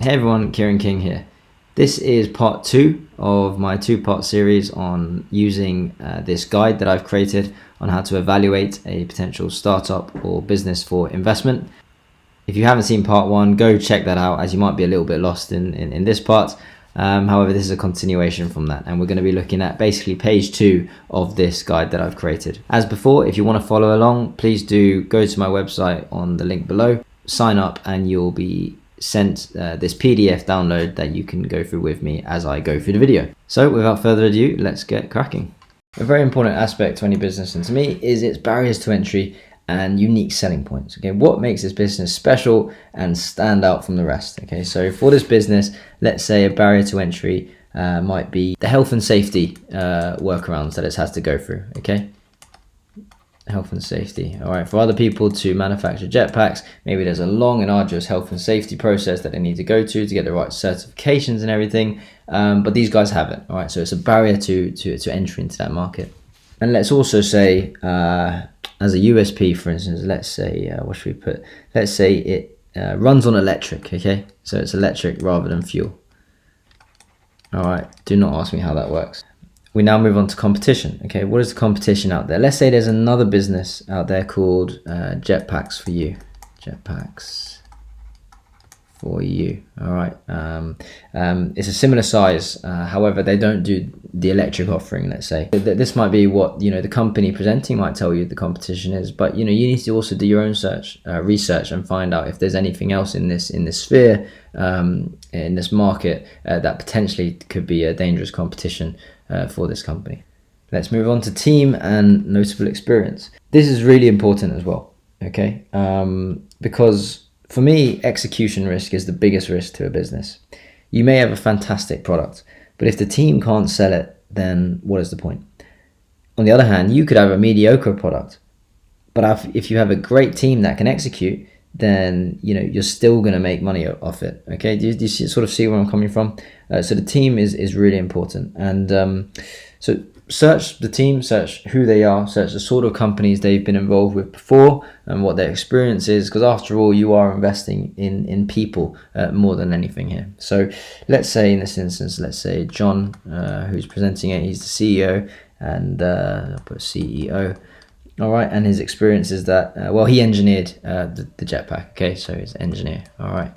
Hey everyone, Kieran King here. This is part 2 of my 2-part series on using this guide that I've created on how to evaluate a potential startup or business for investment. If you haven't seen part 1, go check that out, as you might be a little bit lost in this part. However, this is a continuation from that, and we're going to be looking at basically page 2 of this guide that I've created. As before, if you want to follow along, please do go to my website on the link below, sign up, and you'll be sent this PDF download that you can go through with me as I go through the video. So without further ado, let's get cracking. A very important aspect to any business, and to me, is its barriers to entry and unique selling points. Okay, what makes this business special and stand out from the rest? Okay, so for this business, let's say a barrier to entry might be the health and safety workarounds that it has to go through. Okay, health and safety. All right, for other people to manufacture jetpacks, maybe there's a long and arduous health and safety process that they need to go to get the right certifications and everything, but these guys have it. All right, so it's a barrier to entry into that market. And let's also say as a USP, for instance, let's say what should we put? Let's say it runs on electric. Okay, so it's electric rather than fuel. All right, do not ask me how that works. We now move on to competition. Okay, what is the competition out there? Let's say there's another business out there called Jetpacks for You. Jetpacks for You. All right. It's a similar size. However, they don't do the electric offering. Let's say this might be what the company presenting might tell you the competition is, but you need to also do your own research and find out if there's anything else in this sphere, in this market that potentially could be a dangerous competition for this company. Let's move on to team and notable experience. This is really important as well, okay? Because for me, execution risk is the biggest risk to a business. You may have a fantastic product, but if the team can't sell it, then what is the point? On the other hand, you could have a mediocre product, but if you have a great team that can execute, then you're still going to make money off it. Okay, do you sort of see where I'm coming from? So the team is really important, and so search the team, search who they are, search the sort of companies they've been involved with before and what their experience is, because after all, you are investing in people more than anything here. So let's say in this instance, let's say John, who's presenting it, he's the CEO, and I'll put CEO. All right, and his experience is that, well, he engineered the jetpack. Okay, so he's an engineer. All right.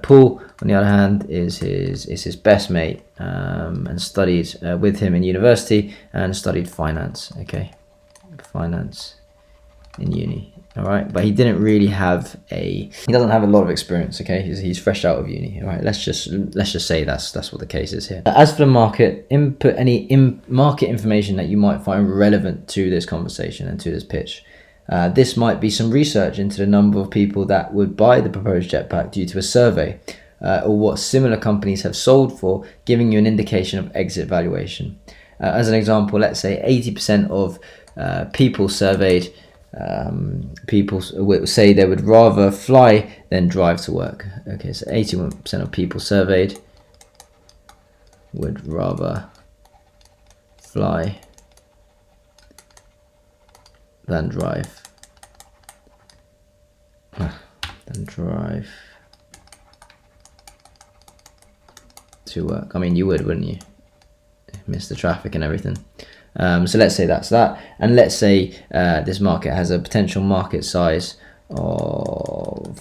Paul, on the other hand, is his best mate, and studied with him in university and studied finance. Okay, finance in uni. All right, but he didn't really have he doesn't have a lot of experience. Okay, he's fresh out of uni. All right, let's just say that's what the case is here. As for the market, input any market information that you might find relevant to this conversation and to this pitch. This might be some research into the number of people that would buy the proposed jetpack due to a survey, or what similar companies have sold for, giving you an indication of exit valuation. As an example, let's say 80% of people surveyed, people would say they would rather fly than drive to work. Okay, so 81% of people surveyed would rather fly than drive to work. I mean, you would, wouldn't you? Miss the traffic and everything. So let's say that's that, and let's say this market has a potential market size of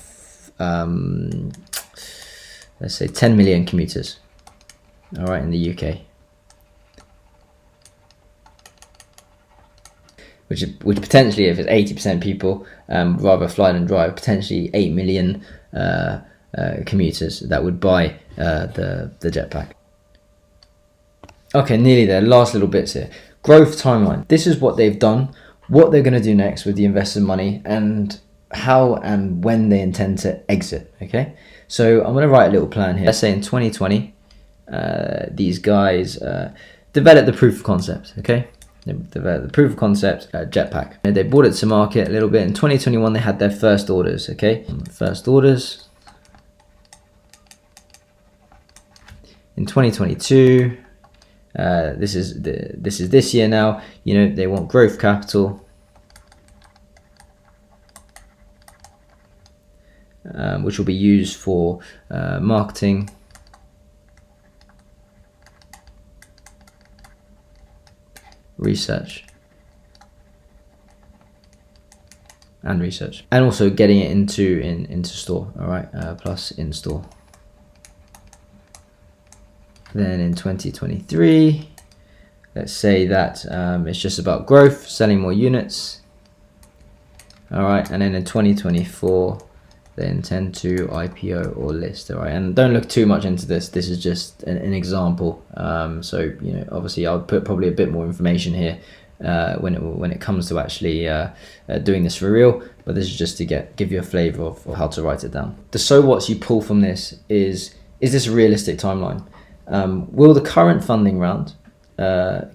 let's say 10 million commuters. All right, in the UK. Which potentially, if it's 80% people rather fly than drive, potentially 8 million commuters that would buy the jetpack. Okay, nearly there. Last little bits here. Growth timeline. This is what they've done, what they're going to do next with the invested money, and how and when they intend to exit. Okay, so I'm going to write a little plan here. Let's say in 2020, these guys developed the proof of concept. Okay. They developed the proof of concept jetpack. They brought it to market a little bit. In 2021, they had their first orders. Okay, first orders. In 2022, this is this year now. They want growth capital. which will be used for marketing, research, and also getting it into store. All right, plus in store. Then in 2023, let's say that it's just about growth, selling more units. All right, and then in 2024, they intend to IPO or list. All right, and don't look too much into this. This is just an example. So obviously, I'll put probably a bit more information here when it comes to actually doing this for real. But this is just to give you a flavor of how to write it down. The so what's you pull from this is this a realistic timeline? Will the current funding round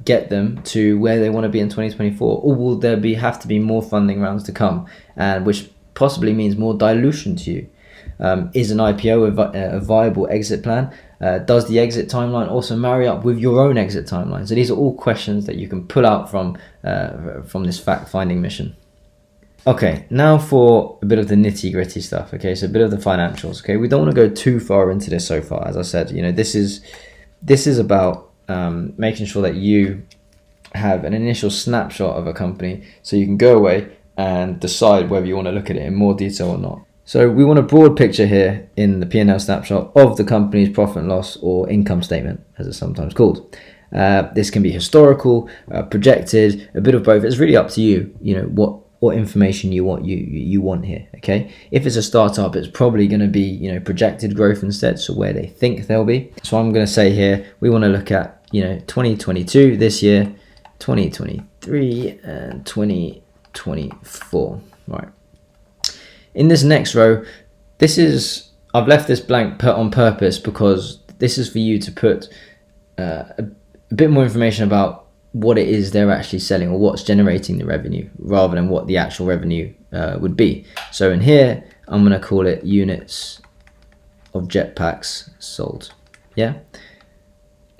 get them to where they want to be in 2024, or will there have to be more funding rounds to come, and which possibly means more dilution to you? Is an IPO a viable exit plan? Does the exit timeline also marry up with your own exit timeline? So these are all questions that you can pull out from this fact-finding mission. Okay, now for a bit of the nitty-gritty stuff. Okay, so a bit of the financials. Okay, we don't want to go too far into this so far. As I said, this is about making sure that you have an initial snapshot of a company, so you can go away and decide whether you want to look at it in more detail or not. So we want a broad picture here in the P&L snapshot of the company's profit and loss, or income statement, as it's sometimes called. This can be historical, projected, a bit of both. It's really up to you. What information you want here. Okay, if it's a startup, it's probably going to be projected growth instead, so where they think they'll be. So I'm going to say here we want to look at 2022 this year, 2023, and 2024. Right. In this next row, I've left this blank on purpose because this is for you to put a bit more information about what it is they're actually selling, or what's generating the revenue, rather than what the actual revenue would be. So in here, I'm going to call it units of jetpacks sold. Yeah,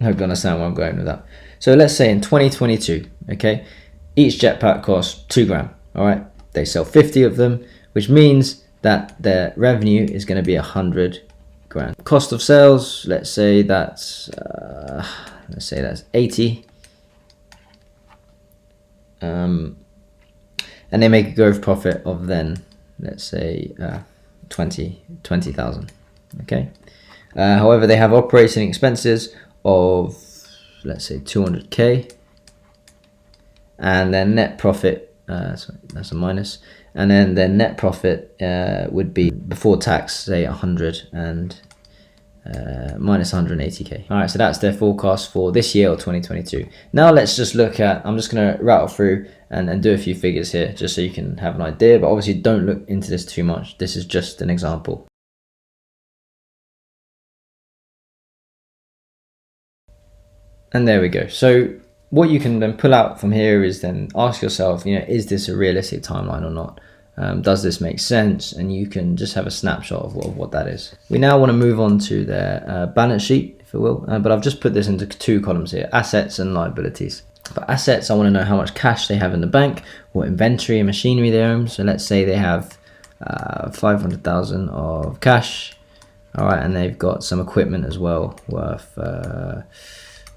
I hope you understand where I'm going with that. So let's say in 2022, okay, each jetpack costs 2 grand. All right, they sell 50 of them, which means that their revenue is going to be 100 grand. Cost of sales, let's say that's 80. And they make a gross profit of then, let's say 20,000. Okay. However, they have operating expenses of, let's say 200k, and their net profit, sorry, that's a minus, and then their net profit would be before tax, say 100 and minus 180k. All right, so that's their forecast for this year, or 2022. Now let's just look at, I'm just going to rattle through and do a few figures here just so you can have an idea, but obviously don't look into this too much. This is just an example. And there we go. So what you can then pull out from here is then ask yourself, is this a realistic timeline or not? Does this make sense? And you can just have a snapshot of what that is. We now want to move on to their balance sheet, if you will, but I've just put this into 2 columns here, assets and liabilities. For assets, I want to know how much cash they have in the bank, what inventory and machinery they own. So let's say they have 500,000 of cash. All right, and they've got some equipment as well, worth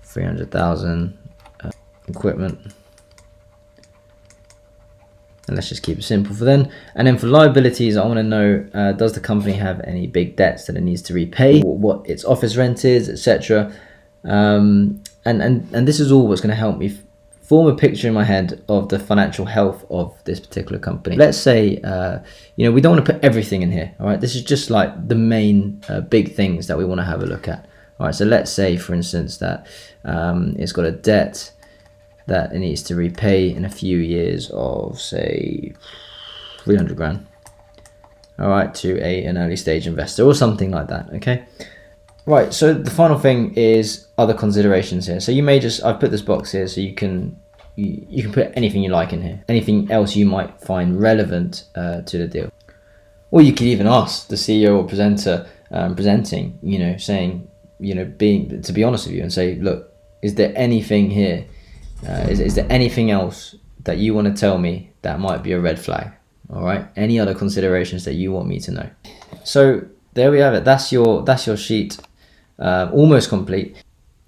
300,000 equipment. And let's just keep it simple for then. And then for liabilities, I want to know, does the company have any big debts that it needs to repay, what its office rent is, etc. And this is all what's going to help me form a picture in my head of the financial health of this particular company. Let's say, we don't want to put everything in here. All right, this is just like the main big things that we want to have a look at. All right, so let's say, for instance, that it's got a debt that it needs to repay in a few years of, say, 300 grand. All right, to an early stage investor or something like that. Okay. Right. So the final thing is other considerations here. So you may I've put this box here so you can put anything you like in here, anything else you might find relevant to the deal. Or you could even ask the CEO or presenter presenting, saying, to be honest with you and say, look, is there anything here? Is there anything else that you want to tell me that might be a red flag? All right, any other considerations that you want me to know. So there we have it. That's your sheet, almost complete.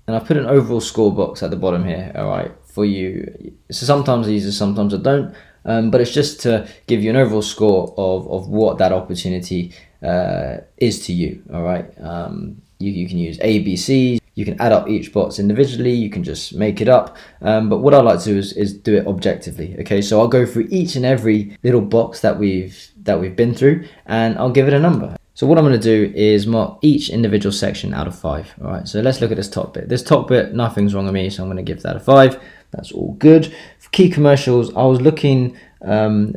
And I've put an overall score box at the bottom here, all right, for you. So sometimes I use it, sometimes I don't, but it's just to give you an overall score of what that opportunity is to you, all right. You can use A, B, C. You can add up each box individually. You can just make it up. But what I like to do is do it objectively. Okay, so I'll go through each and every little box that we've been through, and I'll give it a number. So what I'm going to do is mark each individual section out of 5. All right, so let's look at this top bit. This top bit, nothing's wrong with me, so I'm going to give that a 5. That's all good. For key commercials, I was looking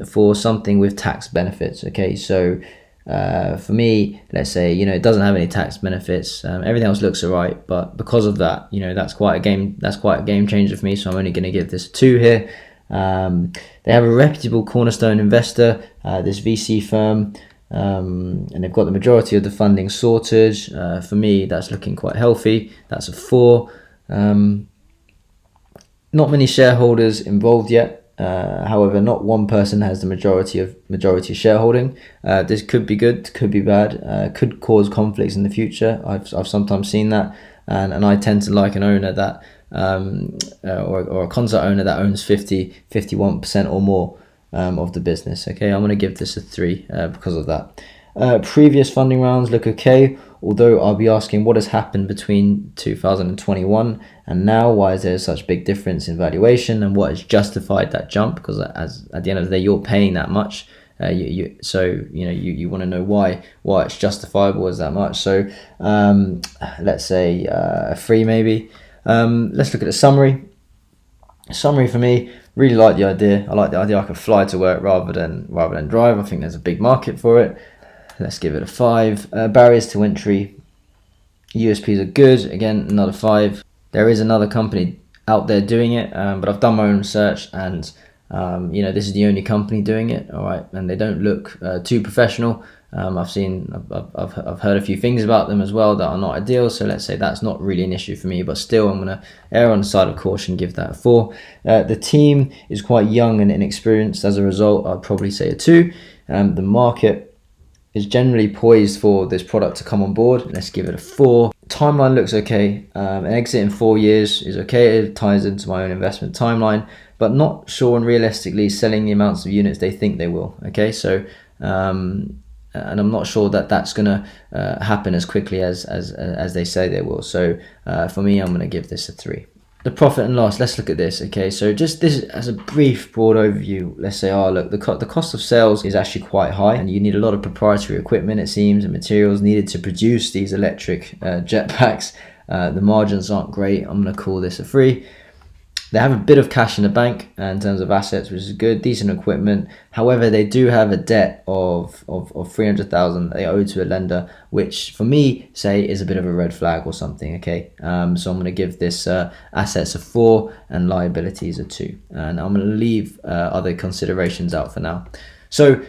for something with tax benefits. Okay, so for me, let's say, it doesn't have any tax benefits. Everything else looks alright, but because of that, that's quite a game changer for me. So I'm only going to give this a 2 here. They have a reputable cornerstone investor, this VC firm. And they've got the majority of the funding sorted. For me, that's looking quite healthy. That's a 4. Not many shareholders involved yet. However, not one person has the majority shareholding. This could be good, could be bad, could cause conflicts in the future. I've sometimes seen that, and I tend to like an owner that or a concert owner that owns 51% or more of the business. Okay, I'm going to give this a 3 because of that. Previous funding rounds look okay, although I'll be asking what has happened between 2021 and now. Why is there such big difference in valuation, and what has justified that jump? Because as at the end of the day, you're paying that much. You want to know why it's justifiable as that much. So let's say a 3 maybe. Let's look at the summary. Summary for me, really like the idea. I like the idea I could fly to work rather than drive. I think there's a big market for it. Let's give it a 5. Barriers to entry, USPs are good. Again, another 5. There is another company out there doing it, but I've done my own research, and this is the only company doing it. All right, and they don't look too professional. I've heard a few things about them as well that are not ideal. So let's say that's not really an issue for me, but still, I'm gonna err on the side of caution, give that a 4. The team is quite young and inexperienced. As a result, I'd probably say a 2. The market is generally poised for this product to come on board. Let's give it a 4. Timeline looks okay. An exit in 4 years is okay. It ties into my own investment timeline, but not sure on realistically selling the amounts of units they think they will. Okay, so and I'm not sure that that's gonna happen as quickly as they say they will. So for me, I'm gonna give this a 3. The profit and loss, let's look at this. Okay, so just this as a brief broad overview. Let's say, look, the cost of sales is actually quite high, and you need a lot of proprietary equipment, it seems, and materials needed to produce these electric jetpacks. The margins aren't great. I'm going to call this a 3. They have a bit of cash in the bank in terms of assets, which is good, decent equipment. However, they do have a debt of 300,000 they owe to a lender, which for me, say, is a bit of a red flag or something. Okay, so I'm going to give this assets a 4 and liabilities a 2, and I'm going to leave other considerations out for now. So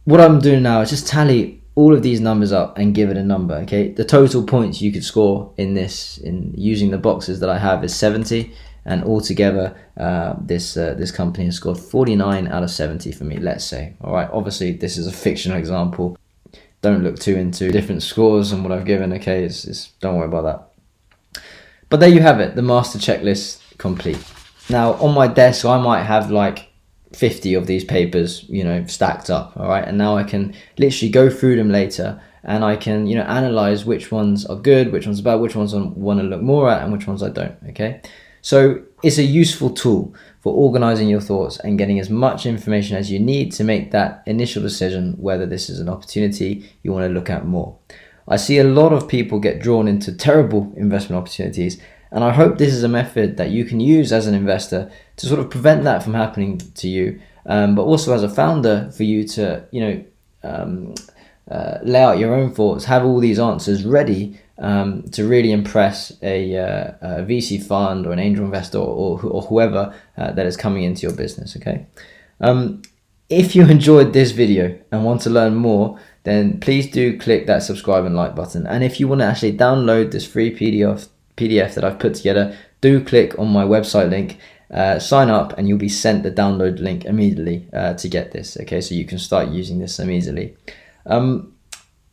what I'm doing now is just tally all of these numbers up and give it a number. Okay, the total points you could score in using the boxes that I have is 70. And altogether, this company has scored 49 out of 70 for me, let's say. All right, obviously, this is a fictional example. Don't look too into different scores and what I've given, okay? Don't worry about that. But there you have it, the master checklist complete. Now, on my desk, I might have like 50 of these papers, stacked up, all right? And now I can literally go through them later, and I can, analyze which ones are good, which ones are bad, which ones I want to look more at, and which ones I don't, okay? So it's a useful tool for organizing your thoughts and getting as much information as you need to make that initial decision whether this is an opportunity you want to look at more. I see a lot of people get drawn into terrible investment opportunities, and I hope this is a method that you can use as an investor to sort of prevent that from happening to you, but also as a founder for you to, lay out your own thoughts, have all these answers ready to really impress a VC fund or an angel investor or whoever that is coming into your business. Okay. If you enjoyed this video and want to learn more, then please do click that subscribe and like button. And if you want to actually download this free PDF that I've put together, do click on my website link sign up and you'll be sent the download link immediately to get this. Okay, so you can start using this immediately.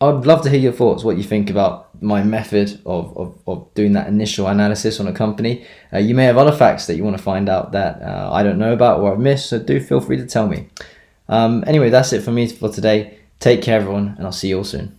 I'd love to hear your thoughts, what you think about my method of doing that initial analysis on a company. You may have other facts that you want to find out that I don't know about or I've missed, so do feel free to tell me. Anyway, that's it for me for today. Take care, everyone, and I'll see you all soon.